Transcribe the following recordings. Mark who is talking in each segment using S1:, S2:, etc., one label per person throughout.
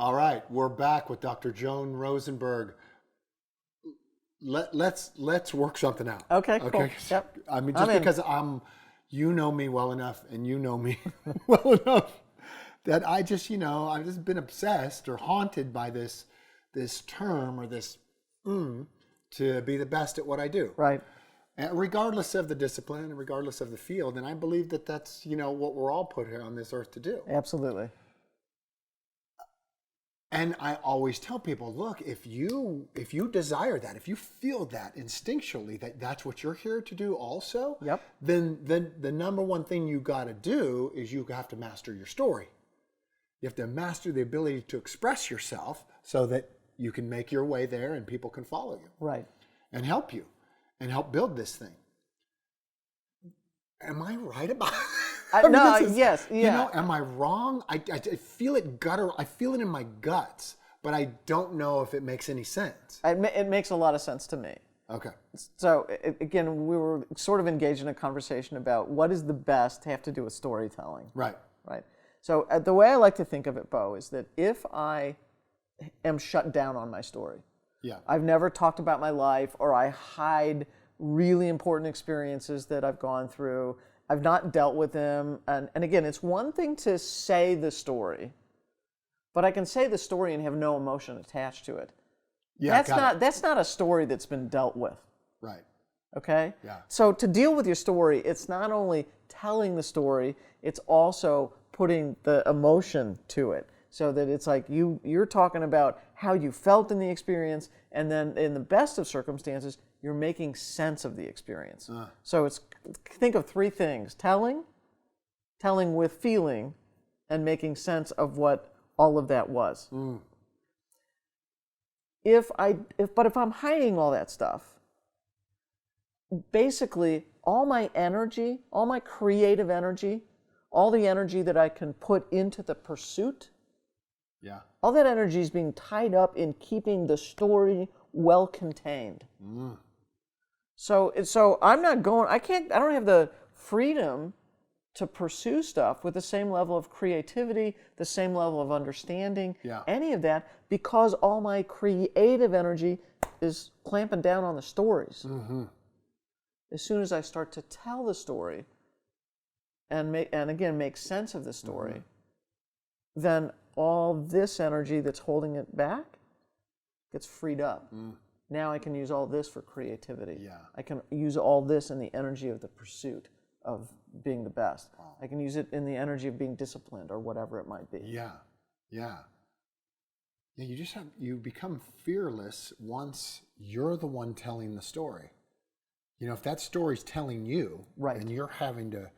S1: All right, we're back with Dr. Joan Rosenberg. Let's work something out.
S2: Okay, cool. Yep.
S1: I mean, just because you know me well enough, and you know me well enough that I've just been obsessed or haunted by this term or this to be the best at what I do.
S2: Right.
S1: And regardless of the discipline and regardless of the field, and I believe that that's what we're all put here on this earth to do.
S2: Absolutely.
S1: And I always tell people, look, if you desire that, if you feel that instinctually that's what you're here to do also,
S2: yep.
S1: then the number one thing you got to do is you have to master your story. You have to master the ability to express yourself so that you can make your way there and people can follow you.
S2: Right.
S1: And help you and help build this thing. Am I right about it?
S2: Yes, yeah.
S1: Am I wrong? I feel it I feel it in my guts, but I don't know if it makes any sense.
S2: It makes a lot of sense to me.
S1: Okay.
S2: So again, we were sort of engaged in a conversation about what is the best to have to do with storytelling.
S1: Right.
S2: Right. So the way I like to think of it, Bo, is that if I am shut down on my story, I've never talked about my life, or I hide really important experiences that I've gone through, I've not dealt with them, and again, it's one thing to say the story, but I can say the story and have no emotion attached to it.
S1: Yeah,
S2: that's not a story that's been dealt with.
S1: Right.
S2: Okay?
S1: Yeah.
S2: So to deal with your story, it's not only telling the story, it's also putting the emotion to it, so that it's like you're talking about how you felt in the experience, and then in the best of circumstances, you're making sense of the experience. So think of three things: telling with feeling, and making sense of what all of that was. If I'm hiding all that stuff, basically all my energy, all my creative energy, all the energy that I can put into the pursuit, all that energy is being tied up in keeping the story well contained. So I'm not going, I don't have the freedom to pursue stuff with the same level of creativity, the same level of understanding, any of that, because all my creative energy is clamping down on the stories. As soon as I start to tell the story and make sense of the story, then all this energy that's holding it back gets freed up. Now I can use all this for creativity. I can use all this in the energy of the pursuit of being the best. I can use it in the energy of being disciplined, or whatever it might be.
S1: You become fearless once you're the one telling the story. If that story's telling you, and you're having to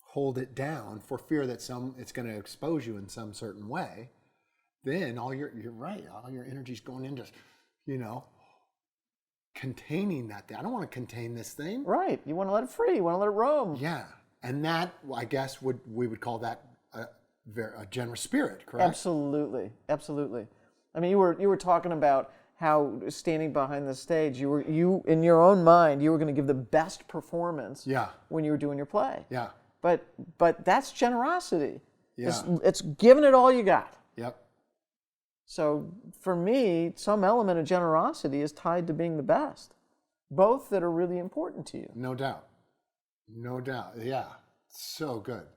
S1: hold it down for fear that it's going to expose you in some certain way, then all your energy's going into, containing that thing. I don't want to contain this thing.
S2: Right. You want to let it free. You want to let it roam.
S1: Yeah. And that, I guess, we would call that a generous spirit, correct?
S2: Absolutely. Absolutely. I mean, you were talking about how standing behind the stage, you in your own mind, you were going to give the best performance when you were doing your play.
S1: Yeah.
S2: But that's generosity.
S1: Yeah.
S2: It's giving it all you got.
S1: Yep.
S2: So for me, some element of generosity is tied to being the best, both that are really important to you.
S1: No doubt. No doubt. Yeah. So good.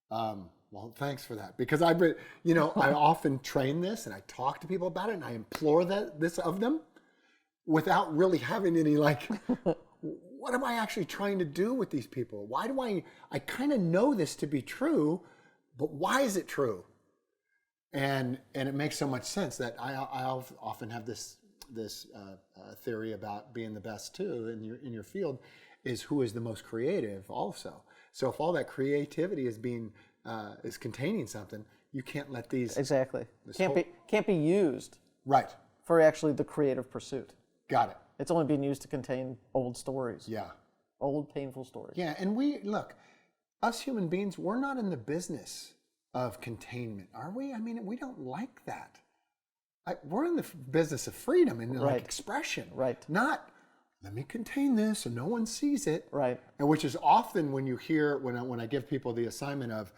S1: Well, thanks for that, because I often train this and I talk to people about it and I implore this of them without really having any what am I actually trying to do with these people? Why do I kind of know this to be true, but why is it true? And it makes so much sense that I often have this theory about being the best too in your field, is who is the most creative also. So if all that creativity is containing something, you can't let these
S2: can't be used for actually the creative pursuit.
S1: Got it.
S2: It's only being used to contain old stories.
S1: Yeah.
S2: Old painful stories.
S1: Yeah, and us human beings, we're not in the business of containment, are we? I mean, we don't like that. We're in the business of freedom and expression.
S2: Right.
S1: Not, let me contain this so no one sees it.
S2: Right.
S1: And which is often when you hear, when I give people the assignment of,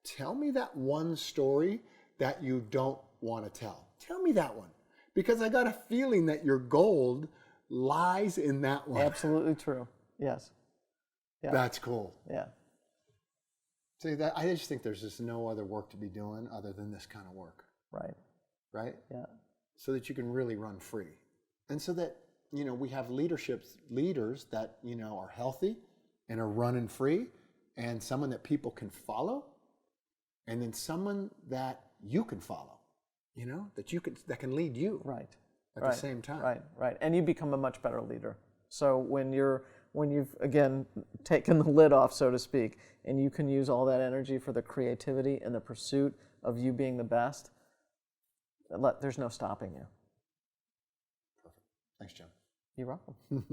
S1: tell me that one story that you don't want to tell? Tell me that one. Because I got a feeling that your gold lies in that one.
S2: Absolutely true. Yes. Yeah.
S1: That's cool.
S2: Yeah.
S1: See, that I just think there's just no other work to be doing other than this kind of work.
S2: Right.
S1: Right?
S2: Yeah.
S1: So that you can really run free. And so that, we have leaders that, are healthy and are running free, and someone that people can follow, and then someone that you can follow, that can lead you.
S2: Right.
S1: At the same time.
S2: Right. And you become a much better leader. So when you've again taken the lid off, so to speak, and you can use all that energy for the creativity and the pursuit of you being the best, there's no stopping you.
S1: Perfect. Thanks, John.
S2: You're welcome.